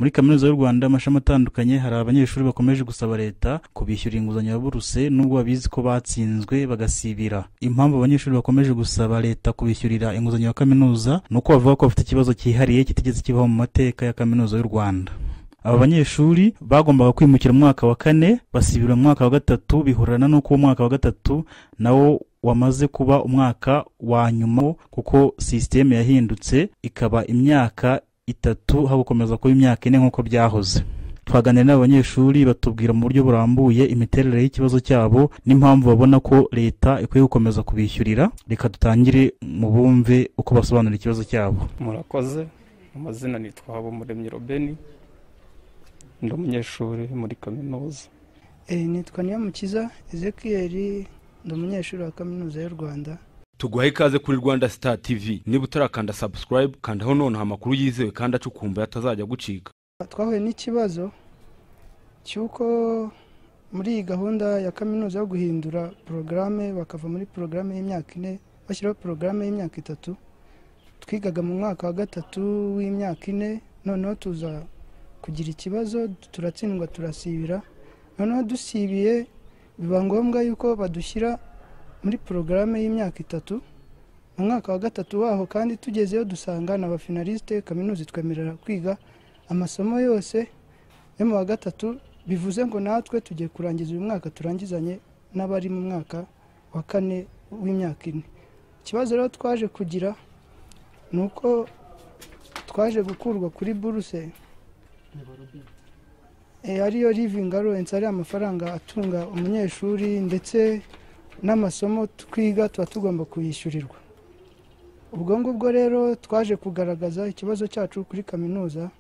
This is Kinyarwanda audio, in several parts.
Muri Kaminuza y'u Rwanda amashami atandukanye hari abanyeshuri bakomeje gusaba leta kubishyura inguzanyo ya buruse nubwo babizi ko batsinzwe bagasibira. Impamvu abanyeshuri bakomeje gusaba leta kubishyurira inguzanyo ya kaminuza nuko bavuga ko bafite ikibazo cyihariye kitigeze kibaho mu mateka ya Kaminuza y'u Rwanda. Aba banyeshuri bagombaga kwimukira mu mwaka wa 4 basibira mu mwaka wa 3 bihurana nuko umwaka wa 3 nawo wamaze kuba umwaka wa nyuma kuko system yahindutse ikaba imyaka 3 ha gukomeza kuba imyaka 4 nkuko byahoze. Twaganira n'abanyeshuri batubwira mu buryo burambuye imiterere y'ikibazo cyabo n'impamvu babona ko leta ikwiye gukomeza kubishyurira. Reka dutangire mu bumve uko basobanura ikibazo cyabo. Murakoze. Amazina nitwa Habumuremyi Robeni, ndi umunyeshuri muri kaminuza. Nitwa Niyamukiza Ezekiel, ndi umunyeshuri wa Kaminuza y'u Rwanda. Tuguhaye ikaze kuri Rwanda Star TV. Niba utarakanda subscribe kandaho none amakuru yizewe kandi acukumba yatazajya gucika. Twahuye n'ikibazo cyuko muri iyi gahunda ya kaminuza yo guhindura programme bakava muri programme y'imyaka 4 bashyiraho programme y'imyaka 3. Twigaga mu mwaka wa 3 w'imyaka 4 noneho tuza kugira ikibazo turatsindwa turasibira. Noneho dusibiye biba ngombwa yuko badushyira muri programme y'imyaka 3 mu mwaka wa 3 waho, kandi tugezeyo dusanga n'abafinalisite kaminuza twemerera kwiga amasomo yose yo mu wa 3, bivuze ngo natwe tugiye kurangiza uyu mwaka turangizanye n'abari mu mwaka wa 4 w'imyaka 4. Ikibazo rero twaje kugira nuko twaje gukurwa kuri buruse ariyo living allowance, ari amafaranga atunga umunyeshuri ndetse n'amasomo twiga tuba tugomba kuyishyurirwa. Ubwo ngubwo rero twaje kugaragaza ikibazo cyacu kuri kaminuza.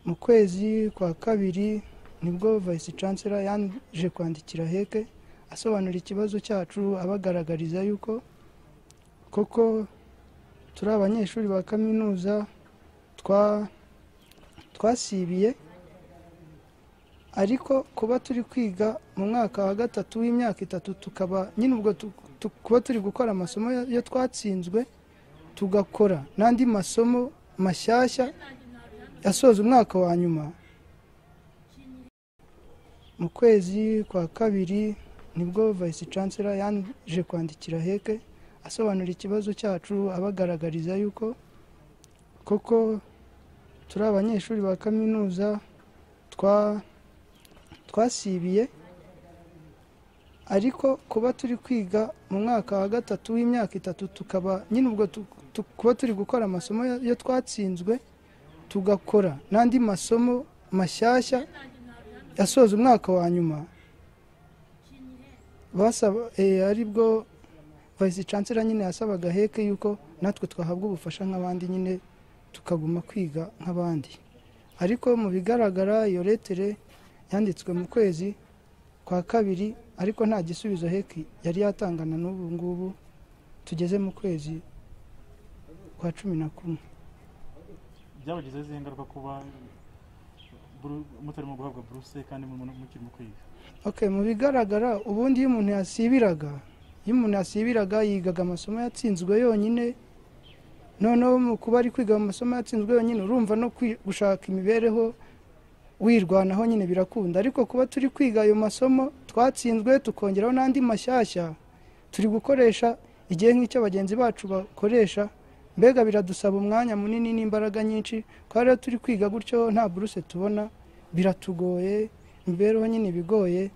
Mu kwezi kwa 2 nibwo Vice Chancellor yaje kwandikira heke asobanura ikibazo cyacu abagaragariza yuko koko turi abanyeshuri ba kaminuza twasibiye, ariko kuba turi kwiga mu mwaka wa 3 w'imyaka 3 tukaba nyine ubwo kuba turi gukora amasomo yo twatsinzwe tugakora n'andi masomo mashyashya yasoza umwaka wa nyuma. Mu kwezi kwa 2 nibwo Vice Chancellor yaje kwandikira heke asobanura ikibazo cyacu abagaragariza yuko koko turi abanyeshuri ba kaminuza twasibiye, ariko kuba turi kwiga mu mwaka wa 3 w'imyaka 3 tukaba nyine ubwo kuba turi gukora amasomo yo twatsinzwe tugakora n'andi masomo mashyashya yasoza umwaka wa nyuma. Basaba aribwo Vice Chancellor nyine yasabaga heke yuko natwe twahabwa ubufasha nk'abandi nyine tukaguma kwiga nk'abandi. Ariko mu bigaragara iyo letere yanditswe mu kwezi kwa 2, ariko nta gisubizo heke yari yatangana n'ubu ngubu tugeze mu kwezi kwa 11. Byabagize zingaruka kuba mutarimo guhabwa buruse kandi mukiri mu kwiga. Mu bigaragara ubundi iyo umuntu yasibiraga yigaga amasomo yatsinzwe yonyine, noneho mu kuba ari kwiga amasomo yatsinzwe yonyine urumva no gushaka imibereho wirwanaho nyine birakunda. Ariko kuba turi kwiga ayo masomo twatsinzwe tukongeraho n'andi mashyashya turi gukoresha igihe nk'icyo bagenzi bacu bakoresha, mbega biradusaba umwanya munini n'imbaraga nyinshi. Kwa rero turi kwiga gutyo nta buruse tubona biratugoye, imibereho nyine bigoye,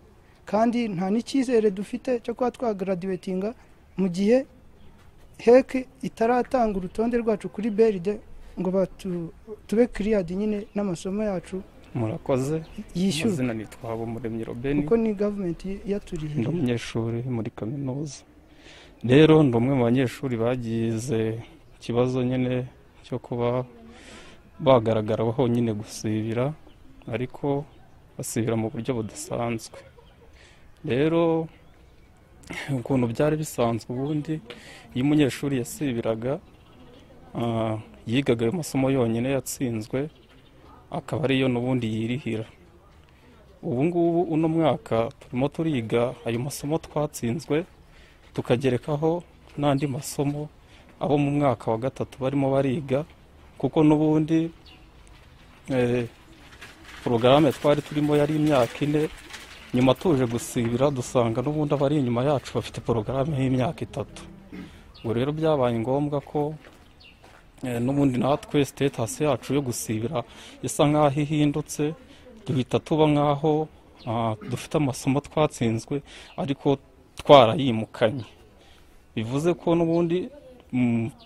kandi nta n'icyizere dufite cyo kuba twagraduatinga mu gihe heke itaratanga urutonde rwacu kuri BRD ngo tube cleared nyine n'amasomo yacu. Murakoze. Yishyura. Amazina nitwa Habumuremyi Robeni, kuko ni government yaturihiye. Ndi umunyeshuri muri kaminuza. Rero ndi umwe mu banyeshuri bagize ikibazo nyine cyo kuba bagaragaraho nyine gusibira, ariko basibira mu buryo budasanzwe. Rero ukuntu byari bisanzwe ubundi iyo umunyeshuri yasibiraga yigaga ayo masomo yonyine yatsinzwe akaba ariyo n'ubundi yirihira. Ubu ngubu uno mwaka turimo turiga ayo masomo twatsinzwe tukagerekaho n'andi masomo abo mu mwaka wa 3 barimo bariga, kuko n'ubundi porogaramu twari turimo yari imyaka 4, nyuma tuje gusibira dusanga n'ubundi abari inyuma yacu bafite porogaramu y'imyaka 3. Ubwo rero byabaye ngombwa ko n'ubundi natwe status yacu yo gusibira isa nk'aho ihindutse, duhita tuba nk'aho dufite amasomo twatsinzwe ariko twarayimukanye. Bivuze ko n'ubundi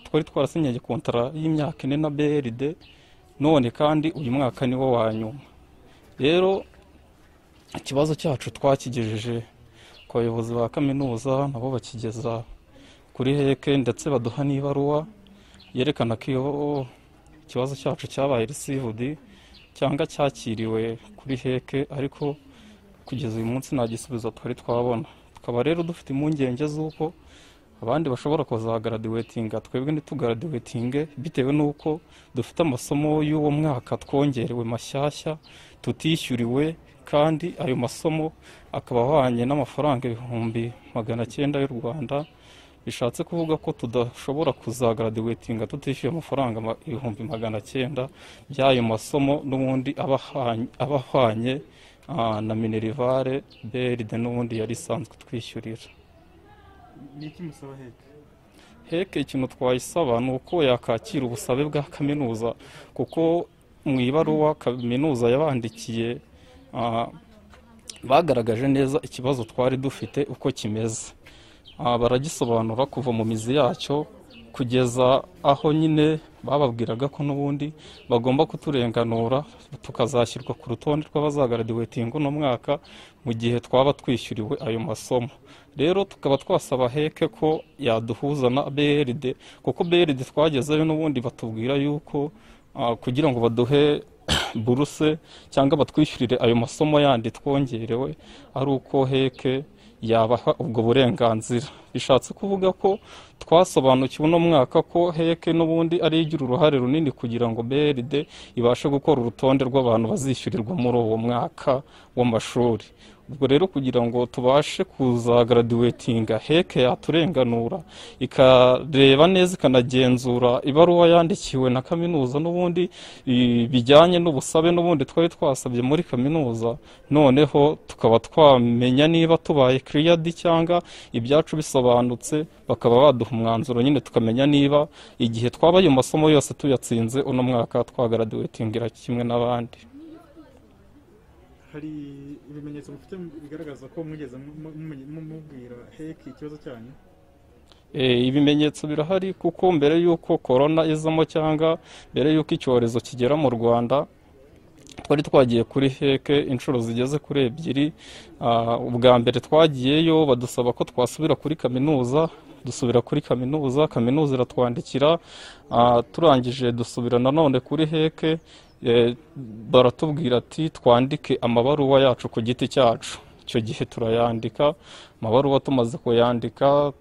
twari twarasinye kontara y'imyaka 4 na BRD, none kandi uyu mwaka niwo wa nyuma. Rero ikibazo cyacu twakigejeje ku bayobozi ba kaminuza, nabo bakigeza kuri heke ndetse baduha n'ibaruwa yerekana ko ikibazo cyacu cyabaye received cyangwa cyakiriwe kuri heke, ariko kugeza uyu munsi nta gisubizo twari twabona. Tukaba rero dufite impungenge z'uko abandi bashobora kuzagraduatinga, twebwe ntitugraduatinge bitewe n'uko dufite amasomo y'uwo mwaka twongerewe mashyashya tutishyuriwe, kandi ayo masomo akaba ahwanye n'amafaranga 900 y'u Rwanda. Bishatse kuvuga ko tudashobora kuzagraduatinga tutishyuye amafaranga 900 by'ayo masomo, n'ubundi abahwanye na minerivare BRD n'ubundi yari isanzwe twishyurira. Niki musaba heke? Ikintu twayisaba ni uko yakakira ubusabe bwa kaminuza, kuko mu ibaruwa kaminuza yabandikiye bagaragaje neza ikibazo twari dufite uko kimeze. Baragisobanura kuva mu mizi yacyo kugeza aho nyine bababwiraga ko n'ubundi bagomba kuturenganura tukazashyirwa ku rutonde rw'abazagraduatinga uno mwaka mu gihe twaba twishyuriwe ayo masomo. Rero tukaba twasaba heke ko yaduhuza na BRD, kuko BRD twagezeyo n'ubundi batubwira yuko kugira ngo baduhe buruse cyangwa batwishyurire ayo masomo yandi twongerewe ari uko heke yabaha ubwo burenganzira. Bishatse kuvuga ko twasobanukiwe uno mwaka ko heke n'ubundi ari igira uruhare runini kugira ngo BRD ibashe gukora urutonde rw'abantu bazishyurirwa muri uwo mwaka w'amashuri. Ubwo rero kugira ngo tubashe kuzagraduatinga, heke yaturenganura ikareba neza ikanagenzura ibaruwa yandikiwe na kaminuza n'ubundi bijyanye n'ubusabe n'ubundi twari twasabye muri kaminuza, noneho tukaba twamenya niba tubaye cleared cyangwa ibyacu bisobanutse, bakaba baduha umwanzuro nyine tukamenya niba igihe twaba ayo masomo yose tuyatsinze uno mwaka twagraduatingira kimwe n'abandi. Hari ibimenyetso mufite bigaragaza ko mwigeze mubwira heke ikibazo cyanyu? Ibimenyetso birahari, kuko mbere y'uko corona izamo cyangwa mbere y'uko icyorezo kigera mu Rwanda twari twagiye kuri heke inshuro zigeze kuri 2. Ubwa mbere twagiyeyo badusaba ko twasubira kuri kaminuza, dusubira kuri kaminuza, kaminuza iratwandikira, turangije dusubira nanone kuri heke, baratubwira ati twandike amabaruwa yacu ku giti cyacu. Icyo gihe turayandika amabaruwa, tumaze kuyandika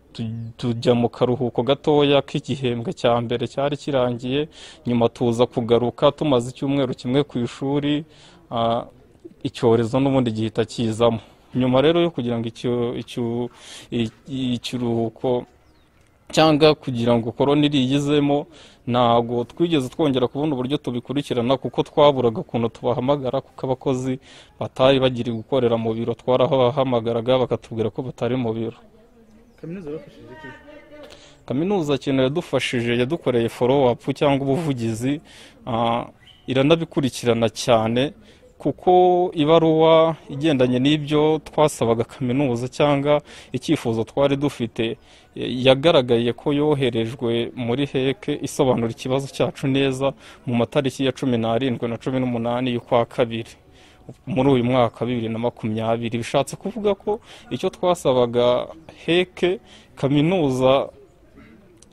tujya mu karuhuko gatoya k'igihembwe cya mbere cyari kirangiye, nyuma tuza kugaruka tumaze icyumweru kimwe ku ishuri, icyorezo n'ubundi gihita kizamo. Nyuma rero yo kugira ngo ikiruhuko cyangwa kugira ngo korona iriyizemo, ntabwo twigeze twongera kubona uburyo tubikurikirana, kuko twaburaga ukuntu tubahamagara, kuko abakozi batari bagiri gukorera mu biro. Twarabahamagaraga bakatubwira ko batari mu biro. Kaminuza yafashije iki? Kaminuza ikintu yadufashije, yadukoreye follow up cyangwa ubuvugizi, iranabikurikirana cyane, kuko ibaruwa igendanye n'ibyo twasabaga kaminuza cyangwa icyifuzo twari dufite yagaragaye ko yoherejwe muri heke isobanura ikibazo cyacu neza mu matariki ya 17 na 18 y'ukwa kabiri muri uyu mwaka 2020. Bishatse kuvuga ko icyo twasabaga heke kaminuza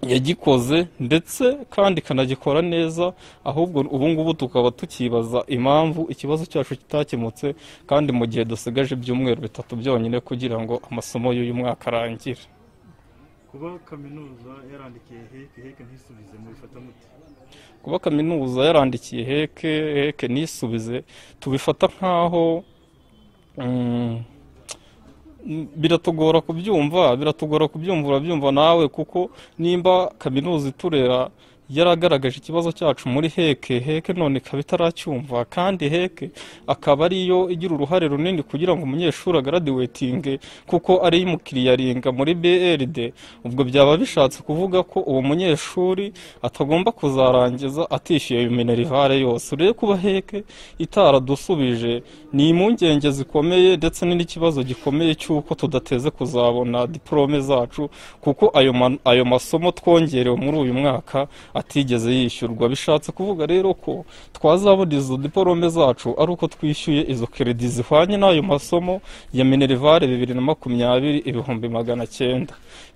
yagikoze ndetse kandi kanagikora neza, ahubwo ubu ngubu tukaba tukibaza impamvu ikibazo cyacu kitakemutse, kandi mu gihe dusigaje ibyumweru 3 byonyine kugira ngo amasomo y'uyu mwaka arangire. Kuba kaminuza yarandikiye heke ntisubize mu bifata muti? Kuba kaminuza yarandikiye heke nisubize tubifata nkaho biratugora kubyumva urabyumva nawe, kuko nimba kaminuza iturera yaragaragaje ikibazo cyacu muri heke none ikaba itaracyumva, kandi heke akaba ariyo igira uruhare runini kugira ngo umunyeshuri agaradiwetinge kuko ari umukiriyaringa muri BRD. ubwo byaba bishatse kuvuga ko uwo munyeshuri atagomba kuzarangiza atishyuye iyo minerivare yose. Rero kuba heke itaradusubije ni impungenge zikomeye ndetse n'ikibazo gikomeye cy'uko tudateze kuzabona diplome zacu, kuko ayo masomo twongerewe muri uyu mwaka atigeze yishyurwa. Bishatse kuvuga rero ko twazabona izo diplome zacu ari uko twishyuye izo credit zihwanye n'ayo masomo ya minerivare 2020 $900.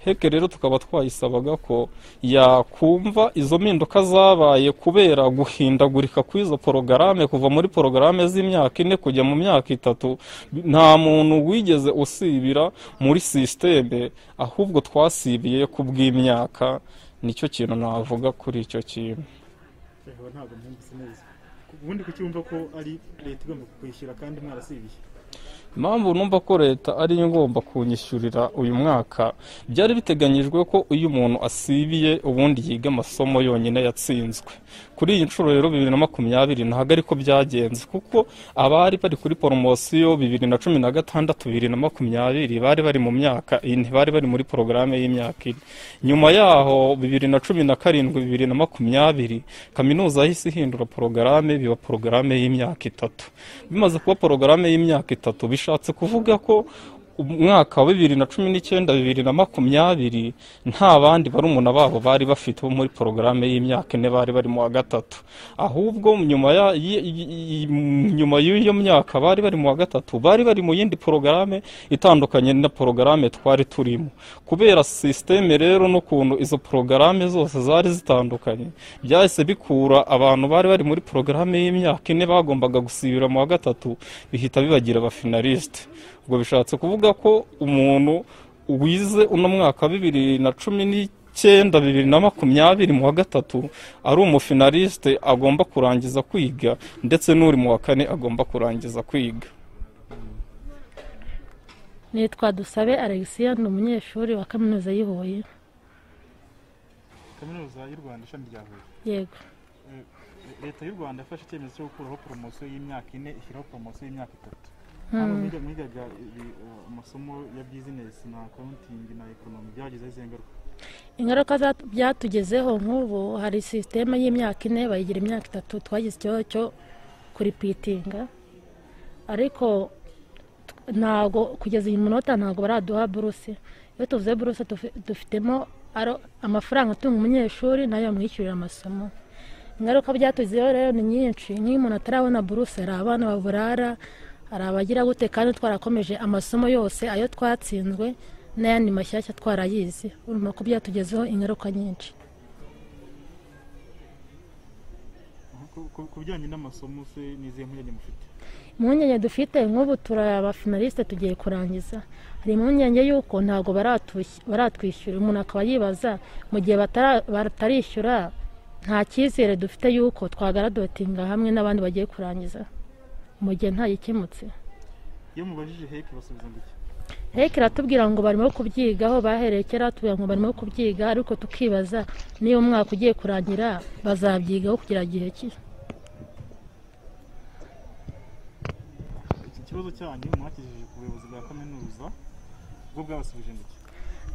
Heke rero tukaba twayisabaga ko yakumva izo mpinduka zabaye kubera guhindagurika kw'izo porogaramu kuva muri porogaramu z'imyaka 4 kujya mu myaka 3. Nta muntu wigeze usibira muri systeme, ahubwo twasibiye kubw'imyaka. Nicyo kintu navuga kuri icyo kintu. Ntabwo mwumvise neza. Ubundi kucyumva ko ari leta igomba kwishyura kandi mwarasibiye. Impamvu numva ko leta ari ngomba kunyishyurira uyu mwaka, byari biteganyijwe ko uyu muntu asibiye ubundi yiga amasomo yonyine yatsinzwe. Kuri iyi nshuro rero 2020 ntago ariko byagenze, kuko abari bari kuri promosiyo 2016 2020 bari bari mu myaka 4, bari bari muri porogaramu y'imyaka 4. Nyuma yaho 2017 2020 kaminuza yahise ihindura porogaramu biba porogaramu y'imyaka 3. Bimaze kuba porogaramu y'imyaka 3 bishatse kuvuga ko umwaka wa 2019 2020 nta bandi barumuna babo bari bafite muri porogaramu y'imyaka 4 bari bari mu wa 3, ahubwo nyuma y'iyo myaka bari bari mu wa 3 bari bari mu yindi porogaramu itandukanye na porogaramu twari turimo. Kubera systeme rero n'ukuntu izo porogaramu zose zari zitandukanye, byahise bikura abantu bari bari muri porogaramu y'imyaka 4 bagombaga gusibira mu wa 3 bihita bibagira abafinalisite. Ubwo bishatse kuvuga ko umuntu wize uno mwaka 2019 2020 mu wa 3 ari umufinalisite agomba kurangiza kwiga, ndetse n'uri mu wa 4 agomba kurangiza kwiga. Nitwa Dusabe Alexia, ni umunyeshuri wa Kaminuza y'Ihuye. Kaminuza y'u Rwanda ishami rya Huye. Yego. Leta y'u Rwanda yafashe icyemezo cyo gukuraho promosiyo y'imyaka 4 ishyiraho promosiyo y'imyaka 3. Hano mwigaga amasomo ya business na accounting na economy byagize izengaruka. Ingaruka byatugezeho nk'ubu hari systeme y'imyaka 4 bayigira imyaka 3, twagize cyo kuripitinga, ariko ntago kugeza iyi munota ntago baraduha buruse. Iyo tuvuze buruse dufitemo amafaranga atunga umunyeshuri nayo amwishyurira amasomo. Ingaruka byatugezeho rero ni nyinshi. Nk'iyo umuntu atarabona buruse, hari abana baburara, hari abagira gute, kandi twarakomeje amasomo yose ayo twatsinzwe n'ayandi mashyashya twarayize. Urumva ko byatugezeho ingaruka nyinshi. Ku bijyanye n'amasomo se nizihe mpungenge mufite? Impungenge dufite nk'ubu abafinalisite tugiye kurangiza, hari impungenge y'uko ntabwo baratwishyura. Umuntu akaba yibaza mu gihe batarishyura nta cyizere dufite y'uko twagaradotinga hamwe n'abandi bagiye kurangiza mu gihe ntayikemutse. Iyo mubajije heke basubiza ngo iki? Heke iratubwira ngo barimo kubyigaho, bahereye kera tubwira ngo barimo kubyiga, ariko tukibaza niyo umwaka ugiye kurangira bazabyigaho kugira gihe ki. Iki kibazo cyanyu mwakijije ku buyobozi bwa kaminuza bwo bwabasubije ngo iki?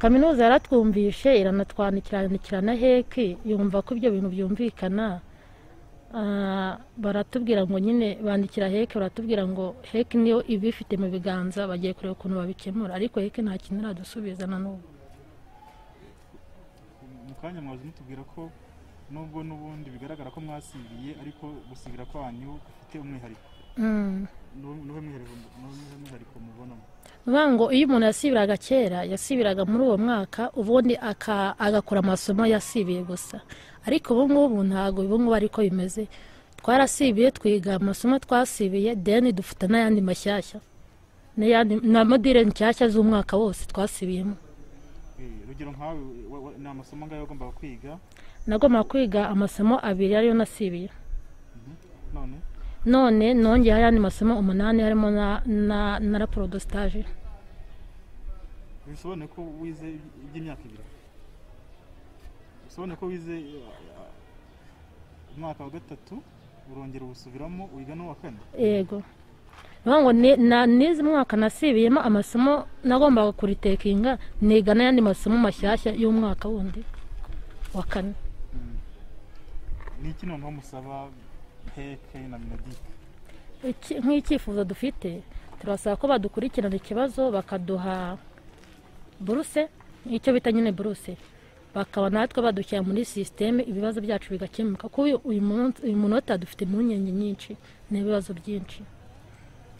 Kaminuza yaratwumvishe iranatwandikira na heke, yumva ko ibyo bintu byumvikana. Baratubwira ngo nyine bandikira heke, baratubwira ngo heke niyo ibifite mu biganza bagiye kureba ukuntu babikemura, ariko heke nta kintu iradusubiza na n'ubu. Mu kanya mwaje mutubwira ko nubwo n'ubundi bigaragara ko mwasibiye, ariko gusibira kwanyu gufite umwihariko. N'uwo mwihariko mubonamo? Ngo iyo umuntu yasibiraga kera, yasibiraga muri uwo mwaka ubundi agakora amasomo yasibiye gusa, ariko ubu ngubu ntabwo ubu ariko bimeze. Twarasibiye twiga amasomo twasibiye, deni dufite n'ayandi mashyashya na modire nshyashya z'umwaka wose twasibiyemo. Urugero nkawe ni amasomo ngayo wagombaga kwiga? Nagombaga kwiga amasomo 2 ariyo nasibiye. None nongeye ayandi masomo 8 harimo na raporo de stage. Bisobanuye ko wize iby'imyaka 2? Bisobanuye ko wize umwaka wa gatatu urongera ubusubiramo wiga n'uwa kane. yego ngo nizi mwaka nasibiyemo amasomo nagombaga kuritekinga niga n'ayandi masomo mashyashya y'umwaka wundi wa kane. Ni iki noneho musaba heke na minodike? Nk'icyifuzo dufite turasaba ko badukurikirana ikibazo bakaduha buruse, icyo bita nyine buruse, bakaba natwe badushyira muri sisiteme ibibazo byacu bigakemuka, kuko uyu munota dufite impungenge nyinshi n'ibibazo byinshi.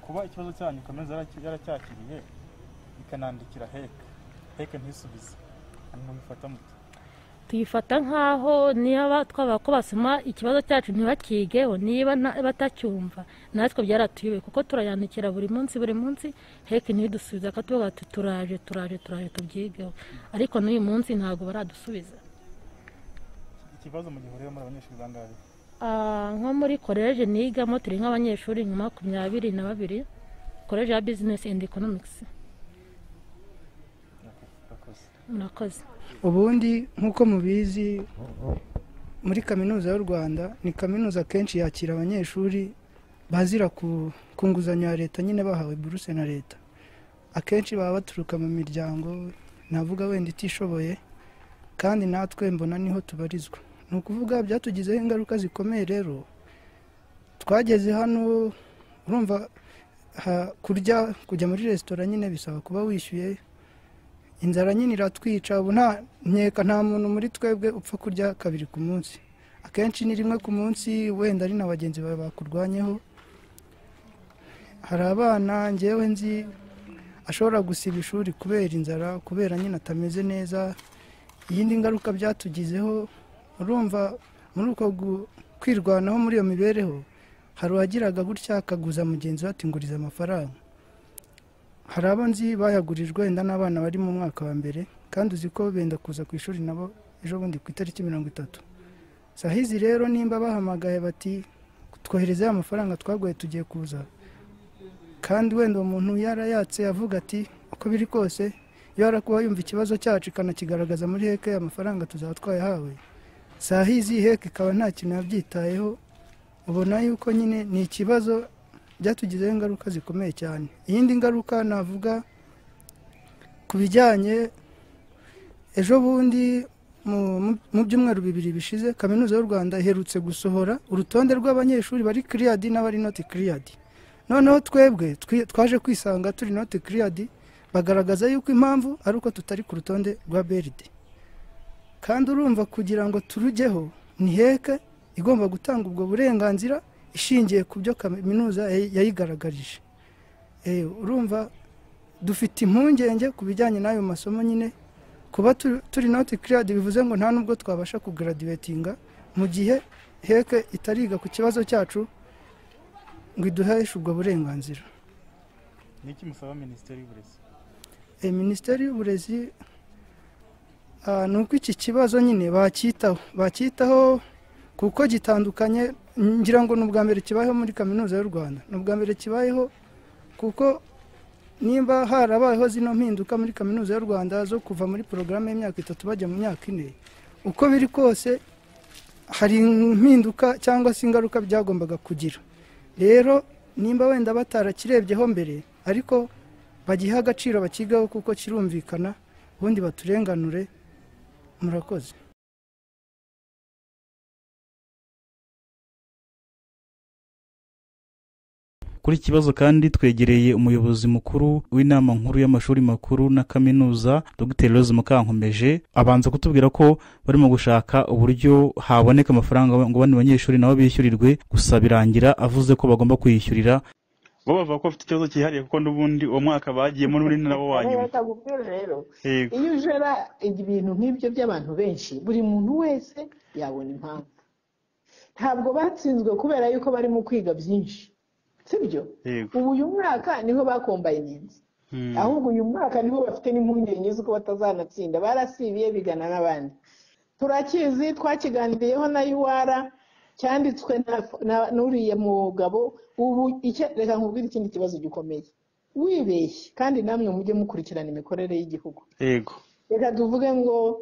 Kuba ikibazo cyanyu kaminuza yaracyakiriye ikanandikira heke ntisubize, hanyuma bifata muto? Tuyifata nk'aho niba twaba ko basoma ikibazo cyacu ntibakigeho, niba batacyumva natwe byaratuyobeye kuko turayandikira buri munsi heke ntidusubiza, akatuvuga ati turaje tubyigeho, ariko n'uyu munsi ntabwo baradusubiza. Ikibazo mu gihe muri abanyeshuri bangahe? Nko muri koleje nigamo turi nk'abanyeshuri nka 22 koleje ya business and economics. Murakoze. Ubundi nk'uko mubizi muri kaminuza y'u Rwanda ni kaminuza kenshi yakira abanyeshuri bazira ku nguzanyo ya leta nyine bahawe buruse na leta. Akenshi baba baturuka mu miryango navuga wenda itishoboye, kandi natwe mbona niho tubarizwa. Ni ukuvuga byatugizeho ingaruka zikomeye. Rero twageze hano urumva kujya muri resitora nyine bisaba kuba wishyuye, inzara nyine iratwica. Ubu nta muntu muri twebwe upfa kurya 2 ku munsi, akenshi ni 1 ku munsi, wenda ari na bagenzi bawe bakurwanyeho. Hari abana ngewe nzi ashobora gusiba ishuri kubera inzara, kubera nyine atameze neza. Iyindi ngaruka byatugizeho, urumva muri uko kwirwanaho muri iyo mibereho, hari uwagiraga gutya akaguza mugenzi we ati nguriza amafaranga. Hari abanzi bayagurijwe wenda n'abana bari mu mwaka wa mbere, kandi uzi ko benda kuza ku ishuri nabo ejo bundi ku itariki 30. Sahizi rero nimba bahamagaye bati twohereze amafaranga twagoye tugiye kuza, kandi wenda umuntu yarayatse avuga ati uko biri kose yarakuba yumva ikibazo cyacu ikanakigaragaza muri heke amafaranga tuzaba twayahawe, sahizi heke ikaba nta kintu yabyitayeho. Ubona yuko nyine ni ikibazo byatugizeho ingaruka zikomeye cyane. Iyindi ngaruka navuga ku bijyanye, ejo bundi mu byumweru 2 bishize kaminuza y'u Rwanda iherutse gusohora urutonde rw'abanyeshuri bari cleared n'abari not cleared. Noneho twebwe twaje kwisanga turi not cleared, bagaragaza yuko impamvu ari uko tutari ku rutonde rwa BRD. Kandi urumva kugira ngo turugeho ni heke igomba gutanga ubwo burenganzira ishingiye ku byo kaminuza yayigaragarije. Urumva dufite impungenge ku bijyanye n'ayo masomo nyine. Kuba turi not cleared bivuze ngo nta nubwo twabasha kugraduatinga mu gihe heke itariga ku kibazo cyacu ngo iduheshe ubwo burenganzira. Ni iki musaba Minisiteri y'Uburezi? Minisiteri y'Uburezi nuko iki kibazo nyine bakitaho kuko gitandukanye. Ngira ngo n'ubwa mbere kibaho muri kaminuza y'u Rwanda, n'ubwa mbere kibayeho kuko nimba harabayeho zino mpinduka muri kaminuza y'u Rwanda zo kuva muri porogaramu y'imyaka 3 bajya mu myaka 4, uko biri kose hari impinduka cyangwa se ingaruka byagombaga kugira. Rero nimba wenda batarakirebyeho mbere, ariko bagiha agaciro bakigaho kuko kirumvikana, ubundi baturenganure. Murakoze. Kuri kibazo kandi twegereye umuyobozi mukuru w'inama nkuru y'amashuri makuru na kaminuza Dr. Rose Mukankomeje, abanza kutubwira ko barimo gushaka uburyo haboneka amafaranga ngo bane banyeshuri nabo bishyurirwe, gusa birangira avuze ko bagomba kuyishyurira. Bo bavuga ko afite ikibazo cyihariye kuko n'ubundi uwo mwaka bagiyemo muri nabo wanyuma. Iyo ujera ibintu nk'ibyo by'abantu benshi, buri muntu wese yabona impamvu. Ntabwo batsinzwe kubera yuko bari mu kwiga byinshi, sibyo? Ubu uyu mwaka niho bakombaye inyenzi, ahubwo uyu mwaka niho bafite n'impungenge z'uko batazanatsinda, barasibiye bigana n'abandi. Turakizi, twakiganiriyeho na UR, cyanditswe n'uriye mugabo. Ubu reka nkubwire ikindi kibazo gikomeye, wibeshye kandi namwe mujye mukurikirana imikorere y'igihugu. Reka tuvuge ngo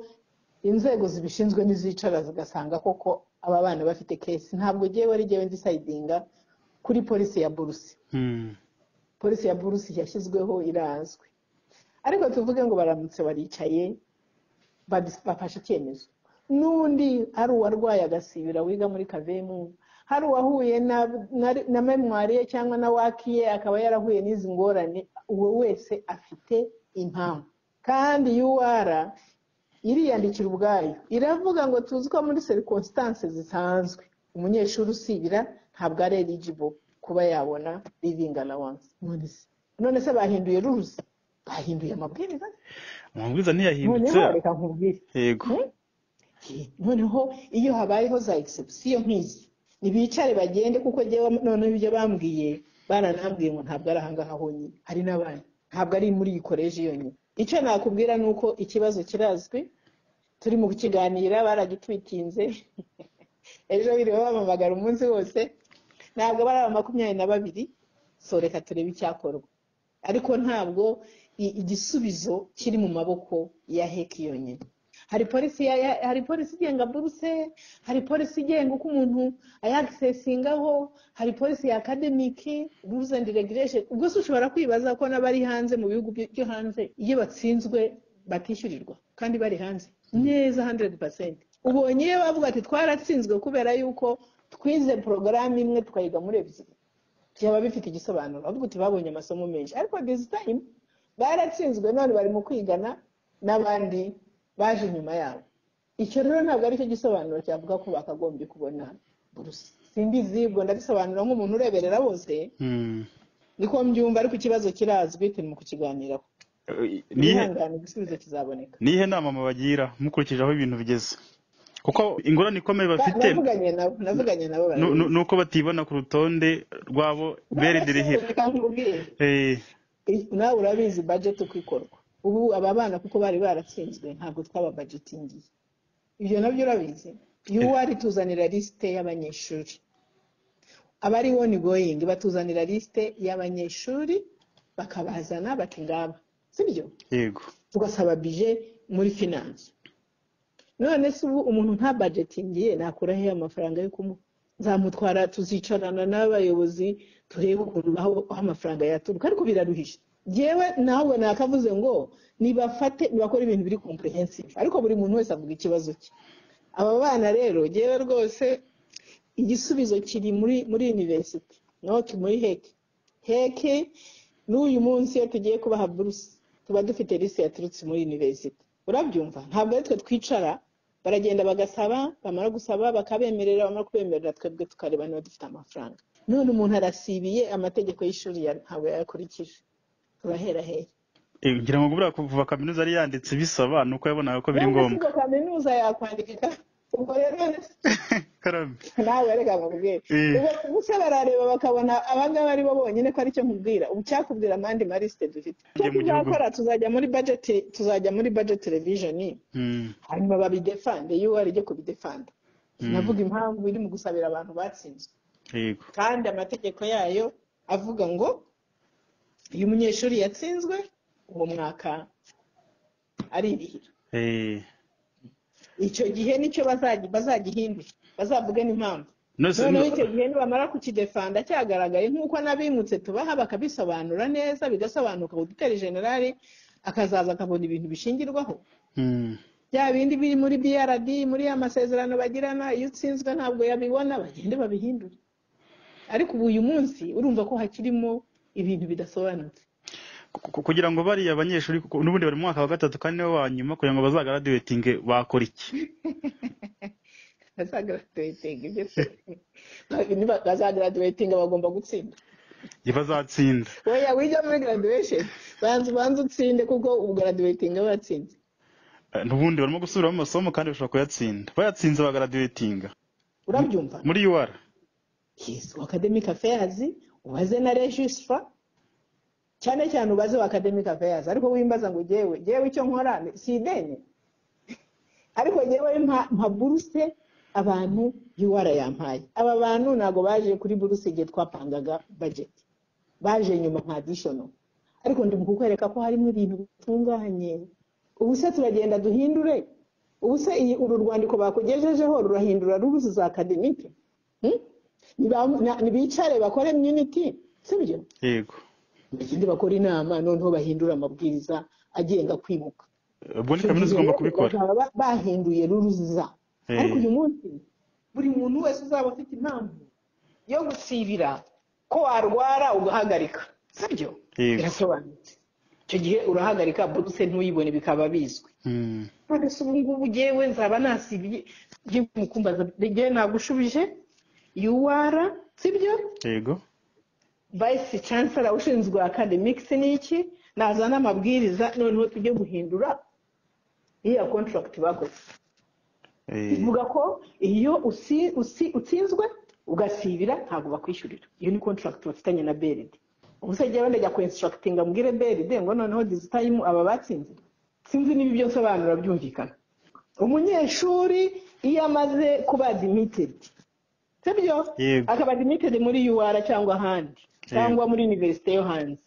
inzego zibishinzwe n'izicara zigasanga koko aba bana bafite kesi ntabwo jewe ari jewe ndisayidinga kuri polisi ya buruse polisi ya buruse yashyizweho irazwi ariko tuvuge ngo baramutse baricaye bafashe icyemezo n'undi hari uwarwaye agasibira wiga muri kavemu hari uwahuye na memwari cyangwa na wakiye akaba yarahuye n'izi ngorane uwo wese afite impamvu kandi UR iriyandikira ubwayo iravuga ngo tuzi ko muri circumstances zisanzwe umunyeshuri usibira ntabwo ari eligible kuba yabona living allowance none se bahinduye rules bahinduye amabwiriza ntiyahindutse reka nkubwire yego noneho iyo habayeho za exception nk'izi ntibicare bagende kuko jewe noneho ibyo bambwiye baranambwiye ngo ntabwo ari ahangaha honyine hari n'abandi ntabwo ari muri iyi koleji yonyine icyo nakubwira ni uko ikibazo kirazwi turi mu kukiganira baragitwitinze ejo biriwe bamamagara umunsi wose ntabwo bari 22 so reka turebe icyakorwa ariko ntabwo igisubizo kiri mu maboko ya heki yonyine hari polisi igenga buruse hari polisi igenga uko umuntu ayagisesingaho hari polisi ya academic rules and regulation ubwo se ushobora kwibaza ko n'abari hanze mu bihugu byo hanze iyo batsinzwe batishyurirwa kandi bari hanze neza 100%. Ubonye iyo bavuga ati twaratsinzwe kubera yuko twize porogaramu imwe twayiga muri ebyiri byaba bifite igisobanuro bavuga ati babonye amasomo menshi ariko this time baratsinzwe none bari mu kwigana n'abandi baje nyuma yabo icyo rero ntabwo ari cyo gisobanuro cyavuga ko bakagombye kubona buruse simbizi ubwo ndabisobanura nk'umuntu ureberera bose niko mbyumva ariko ikibazo kirazwi turi mu kukiganiraho nihangane igisubizo kizaboneka nihe nama mubagira mukurikije aho ibintu bigeze kuko ingorane ikomeye bafite navuganye nabo nuko batibona ku rutonde rwabo beredirihira nawe urabizi budget uko ikorwa ubu aba bana kuko bari baratsinzwe ntabwo twaba budgetingiye ibyo nabyo urabizi UR tuzanira liste y'abanyeshuri abari ongoing batuzanira liste y'abanyeshuri bakabazana bati ngaba sibyo yego tugasaba budget muri finance none se ubu umuntu nta budgetingiye nakuraho amafaranga yo nzamutwara tuzicarana n'abayobozi turebe ukuntu aho amafaranga yaturuka ariko biraruhije jewe nawe nakavuze ngo nibakora ibintu biri comprehensive ariko buri muntu wese avuga ikibazo cye aba bana rero jewe rwose igisubizo kiri muri university not muri heke n'uyu munsi iyo tugiye kubaha buruse tuba dufite liste yaturutse muri university urabyumva ntabwo twe twicara baragenda bagasaba bamara gusaba bakabemerera bamara kubemerera twebwe tukareba niba dufite amafaranga none umuntu arasibiye amategeko y'ishuri ntabwo yakurikije turahera hehe ngira ngo buriya kuva kaminuza ari yanditse bisaba nuko yabonaga ko biri ngombwa kaminuza yakwandika ubwo rero nawe reka bakubwire ubwo gusa barareba bakabona abangaba ari bo bonyine ko aricyo nkubwira ubu cyakubwira amandi marisite dufite icyo tuzakora tuzajya muri budget revision hanyuma babidefande UR ijye kubidefanda navuga impamvu iri mu gusabira abantu batsinzwe kandi amategeko yayo avuga ngo uyu munyeshuri yatsinzwe uwo mwaka ari ibihira icyo gihe nicyo bazagihindura bazavuge n'impamvu noneho icyo gihe nibamara kukidefanda cyagaragaye nk'uko n'abimutse tubaha bakabisobanura neza bigasobanuka uduteri generali akazaza akabona ibintu bishingirwaho bya bindi biri muri BRD muri amasezerano bagirana iyo utsinzwe ntabwo yabibona bagende babihindure ariko ubu uyu munsi urumva ko hakirimo ibintu bidasobanutse kugira ngo bari abanyeshuri n'ubundi bari mu mwaka wa 3 kandi niwe wa nyuma kugira ngo bazagraduatinge bakora iki bazagraduatinga bagomba gutsinda bazatsinda oya wijya muri graduation banza utsinde kuko ugraduatinga batsinze n'ubundi barimo gusubiramo amasomo kandi bashobora kuyatsinda bayatsinze bagraduatinga urabyumva muri UR yes academic affairs ubaze na registra cyane cyane ubaze academic affairs ariko wimbaza ngo jewe icyo nkora si ideni ariko jewe mpa buruse abantu UR yampaye aba bantu nago baje kuri buruse igihe twapangaga budget baje nyuma nka additional ariko ndi kukwereka ko harimo ibintu bitunganye ubu se turagenda duhindure ubu se uru rwandiko bakugejejeho rurahindura ruruzi za akademike ntibicare bakore imyuniti sibyo yego ikindi bakora inama noneho bahindura amabwiriza agenga kwimuka ubwo ni kaminuza igomba kubikora bahinduye ruruza ariko uyu munsi buri muntu wese uzaba afite impamvu yo gusibira ko warwara ugahagarika sibyo birasobanutse icyo gihe urahagarika buruse ntuyibone bikaba bizwi none se ubu ngubu ngewe nzaba nasibiye ngiye mukumbaza ngewe nagushubije yuwara sibyo yego vice chancellor ushinzwe academics n'iki nazana amabwiriza noneho tujye guhindura iya contract bakoze ivuga ko iyo utsinzwe ugasibira ntabwo bakwishyurira iyo ni contract bafitanye na BRD ubuse jyewe ndajya ku instructing ambwire BRD ngo noneho this time aba batsinze sinzi niba ibyo nsobanura byumvikana umunyeshuri iyo amaze kuba admitted sibyo akaba admitted muri UR cyangwa ahandi cyangwa muri university yo hanze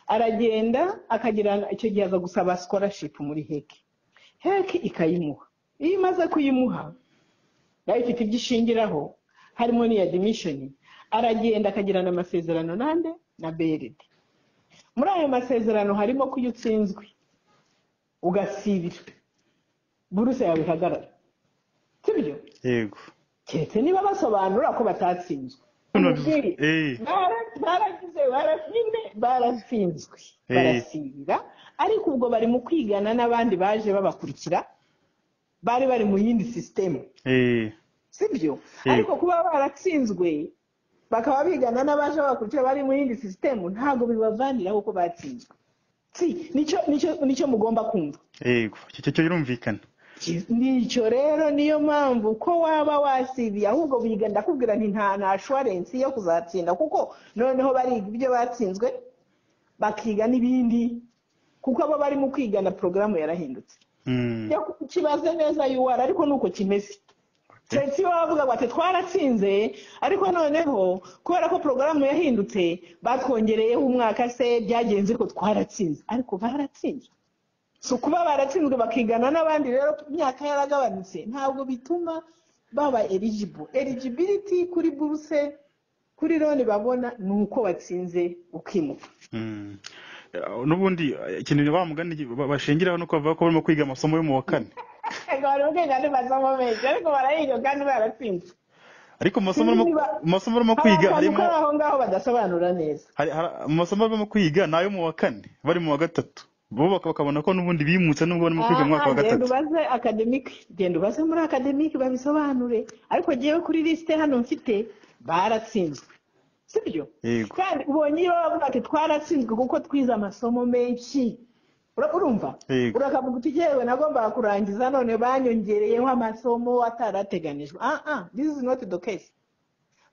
aragenda akagira icyo gihe aza gusaba scholarship muri heki ikayimuha iyo imaze kuyimuha nayo ifite ibyishingiraho harimo ni admission aragenda akagirana amasezerano nande na BRD muri ayo masezerano harimo ko iyo utsinzwe ugasibira buruse yawe ihagarara sibyo yego keretse niba basobanura ko batatsinzwe baratsinzwe barasibira ariko ubwo bari mu kwigana n'abandi baje babakurikira bari mu yindi system sibyo ariko kuba baratsinzwe bakaba bigana n'abaje babakurikira bari mu yindi system ntabwo bibavaniraho ko batsinzwe nicyo mugomba kumva yego icyo birumvikana nicyo rero niyo mpamvu ko waba wasibiye ahubwo biga ndakubwira nti nta assurance yo kuzatsinda kuko noneho bariga ibyo batsinzwe bakiga n'ibindi kuko abo bari mu kwigana porogaramu yarahindutse kibaze neza yuwara ariko nuko kimeze keretse iyo bavuga bati twaratsinze ariko noneho kubera ko porogaramu yahindutse batwongereyeho umwaka se byagenze ko twaratsinze ariko baratsinze so kuba baratsinzwe bakigana n'abandi rero imyaka yaragabanutse ntabwo bituma baba eligibility kuri buruse kuri loni babona nuko batsinze ukimuka n'ubundi ikintu bamugana bashingiraho nuko bavuga ko barimo kwiga amasomo yo mu wa kane barimo kwiga andi masomo menshi ariko barayiga kandi baratsinze ariko amasomo barimo kwiga harimo aho ngaho badasobanura neza mu masomo barimo kwiga nayo mu wa kane bari mu wa gatatu bo bakabona ko n'ubundi bimutse nubwo barimo kwiga mu mwaka wa gatatu genda ubaze muri academic babisobanure ariko ngewe kuri liste hano mfite baratsinzwe sibyo kandi ubonye iyo bavuga ati twaratsinzwe kuko twize amasomo menshi urumva urakavuga uti yewe nagombaga kurangiza none banyongereyeho amasomo atarateganijwe this is not the case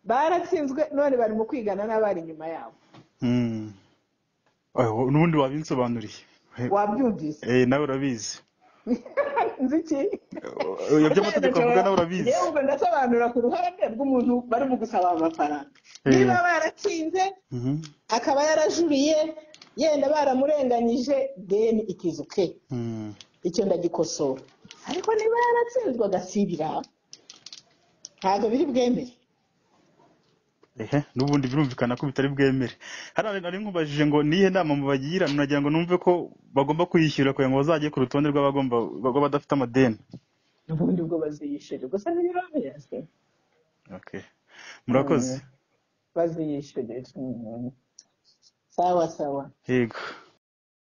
baratsinzwe none bari mu kwigana n'abari inyuma yabo n'ubundi wabinsobanuriye wabyumvise nawe urabizi nzi iki by'amategeko avuga nawe urabizi yewe ndasobanura ku ruhande rw'umuntu bari mu gusaba amafaranga niba baratsinze akaba yarajuriye yenda baramurenganyije then it is okay icyo ndagikosora ariko niba yaratsinzwe agasibira ntabwo biri bwemere n'ubundi birumvikana ko bitari bwemere nari nkubajije ngo nihe nama mubagira nagira ngo numve ko bagomba kuyishyura kugira ngo bazajye ku rutonde rw'abadafite amadeni n'ubundi bwo baziyishyura gusa ntibirabera murakoze baziyishyura sawa yego